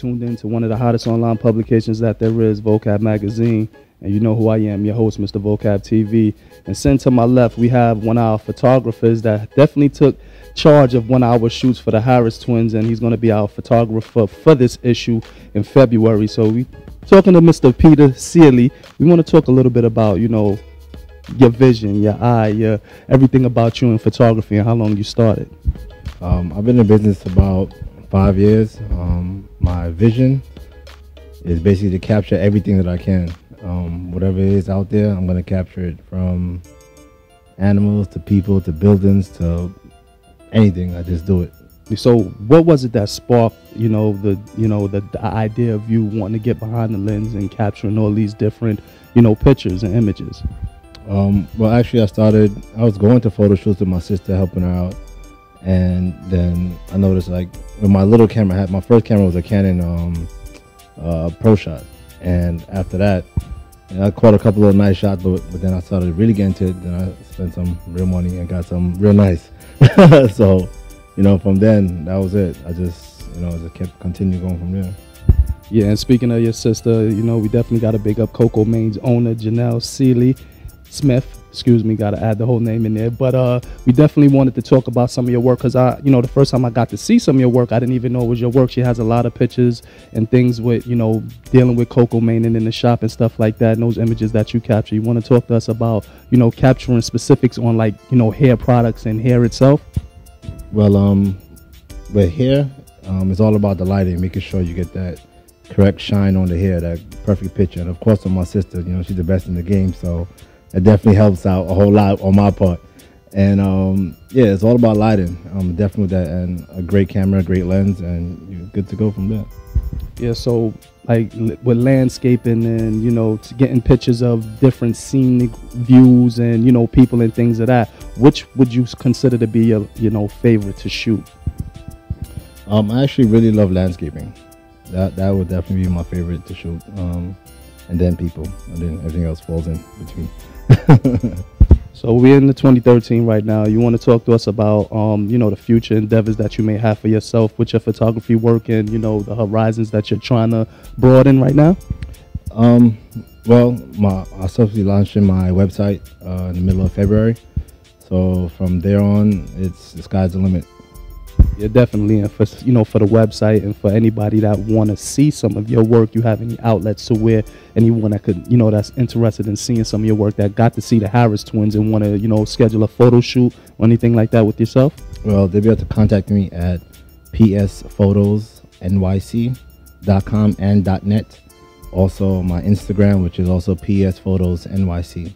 tuned in to one of the hottest online publications that there is, Vocab Magazine. And you know who I am, your host, Mr. Vocab TV. And sitting to my left, we have one of our photographers that definitely took charge of one of our shoots for the Harris twins, and he's going to be our photographer for this issue in February. So we talking to Mr. Peter Seeley. We want to talk a little bit about, you know, your vision, your eye, everything about you in photography and how long you started. I've been in business about 5 years. My vision is basically to capture everything that I can. Whatever it is out there, I'm going to capture it, from animals to people to buildings to anything. I just do it. So what was it that sparked, the idea of you wanting to get behind the lens and capturing all these different, pictures and images? Well, actually, I was going to photo shoots with my sister, helping her out. And then I noticed, like, with my little camera, my first camera was a Canon Pro Shot. And after that, I caught a couple of nice shots, but then I started really getting into it. Then I spent some real money and got some real nice. So, from then, that was it. I just kept continue going from there. Yeah, and speaking of your sister, we definitely got to big up Coco Main's owner, Janelle Seeley Smith. Excuse me, got to add the whole name in there. But we definitely wanted to talk about some of your work because the first time I got to see some of your work, I didn't even know it was your work. She has a lot of pictures and things with, dealing with Coco Main and in the shop and stuff like that, and those images that you capture. You want to talk to us about, capturing specifics on, like, hair products and hair itself? Well, with hair, it's all about the lighting, making sure you get that correct shine on the hair, that perfect picture. And of course, on my sister, she's the best in the game, so it definitely helps out a whole lot on my part. And yeah, it's all about lighting. Definitely with that, and a great camera, a great lens, and you're good to go from there. Yeah, so like with landscaping and to getting pictures of different scenic views and people and things of that, which would you consider to be your favorite to shoot? I actually really love landscaping. That would definitely be my favorite to shoot. And then people, and then everything else falls in between. So we're in the 2013 right now. You want to talk to us about the future endeavors that you may have for yourself with your photography work and the horizons that you're trying to broaden right now? Well, I'll be launching my website in the middle of February. So from there on, the sky's the limit. Yeah, definitely. And for the website and for anybody that want to see some of your work, you have any outlets to where anyone that could, that's interested in seeing some of your work, that got to see the Harris twins and want to, schedule a photo shoot or anything like that with yourself? Well, they'll be able to contact me at psphotosnyc.com and .net. Also my Instagram, which is also psphotosnyc.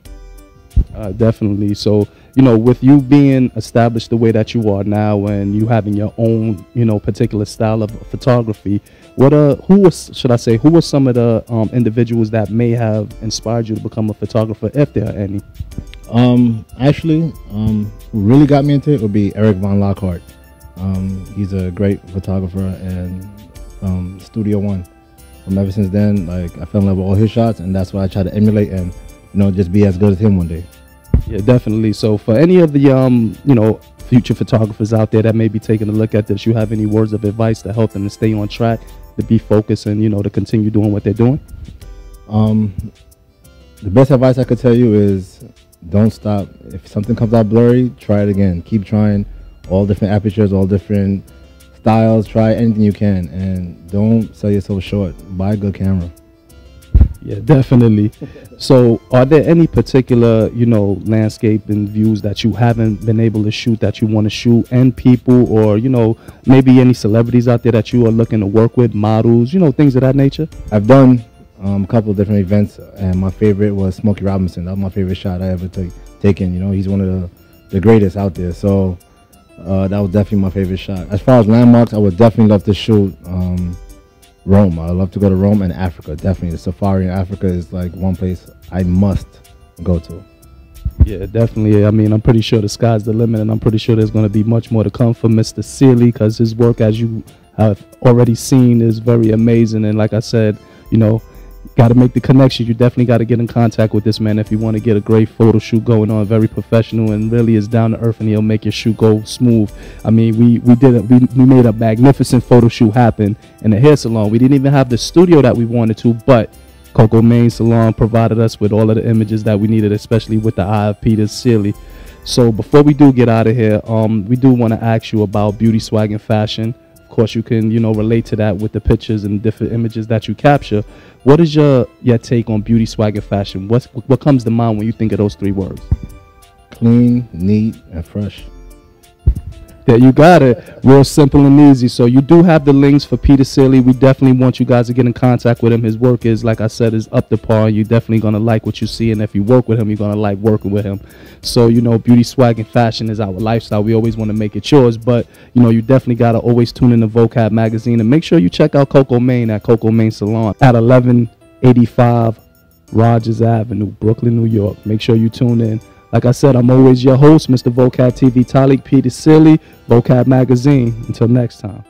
Definitely. So, with you being established the way that you are now and you having your own, particular style of photography, who were some of the individuals that may have inspired you to become a photographer, if there are any? Who really got me into it would be Eric Von Lockhart. He's a great photographer, and from Studio One. Ever since then, like, I fell in love with all his shots, and that's what I try to emulate and just be as good as him one day. Yeah, definitely. So for any of the future photographers out there that may be taking a look at this, you have any words of advice to help them to stay on track, to be focused, and to continue doing what they're doing? The best advice I could tell you is don't stop. If something comes out blurry, try it again. Keep trying all different apertures, all different styles. Try anything you can, and don't sell yourself short. Buy a good camera. Yeah, definitely. So are there any particular, landscape and views that you haven't been able to shoot that you want to shoot, and people, or, maybe any celebrities out there that you are looking to work with, models, things of that nature? I've done a couple of different events, and my favorite was Smokey Robinson. That was my favorite shot I ever taken. He's one of the greatest out there. So that was definitely my favorite shot. As far as landmarks, I would definitely love to shoot Rome. I love to go to Rome and Africa. Definitely, the safari in Africa is like one place I must go to. Yeah, definitely. I mean, I'm pretty sure the sky's the limit, and I'm pretty sure there's going to be much more to come from Mr. Seeley, because his work, as you have already seen, is very amazing. And like I said, got to make the connection. You definitely got to get in contact with this man if you want to get a great photo shoot going on. Very professional and really is down to earth, and he'll make your shoot go smooth. I mean, we made a magnificent photo shoot happen in the hair salon. We didn't even have the studio that we wanted to, but Coco Main Salon provided us with all of the images that we needed, especially with the eye of Peter Sealy. So before we do get out of here, we do want to ask you about beauty, swag, and fashion. Of course, you can, relate to that with the pictures and different images that you capture. What is your take on beauty, swag, and fashion? What comes to mind when you think of those three words? Clean, neat, and fresh. There you got it. Real simple and easy. So you do have the links for Peter Sealy. We definitely want you guys to get in contact with him. His work is, like I said, is up to par. You're definitely going to like what you see. And if you work with him, you're going to like working with him. So, beauty, swag, and fashion is our lifestyle. We always want to make it yours. But, you definitely got to always tune in to Vocab magazine. And make sure you check out Coco Main at Coco Main Salon at 1185 Rogers Avenue, Brooklyn, New York. Make sure you tune in. Like I said, I'm always your host, Mr. Vocab TV, Talik Peter Sealy, Vocab Magazine. Until next time.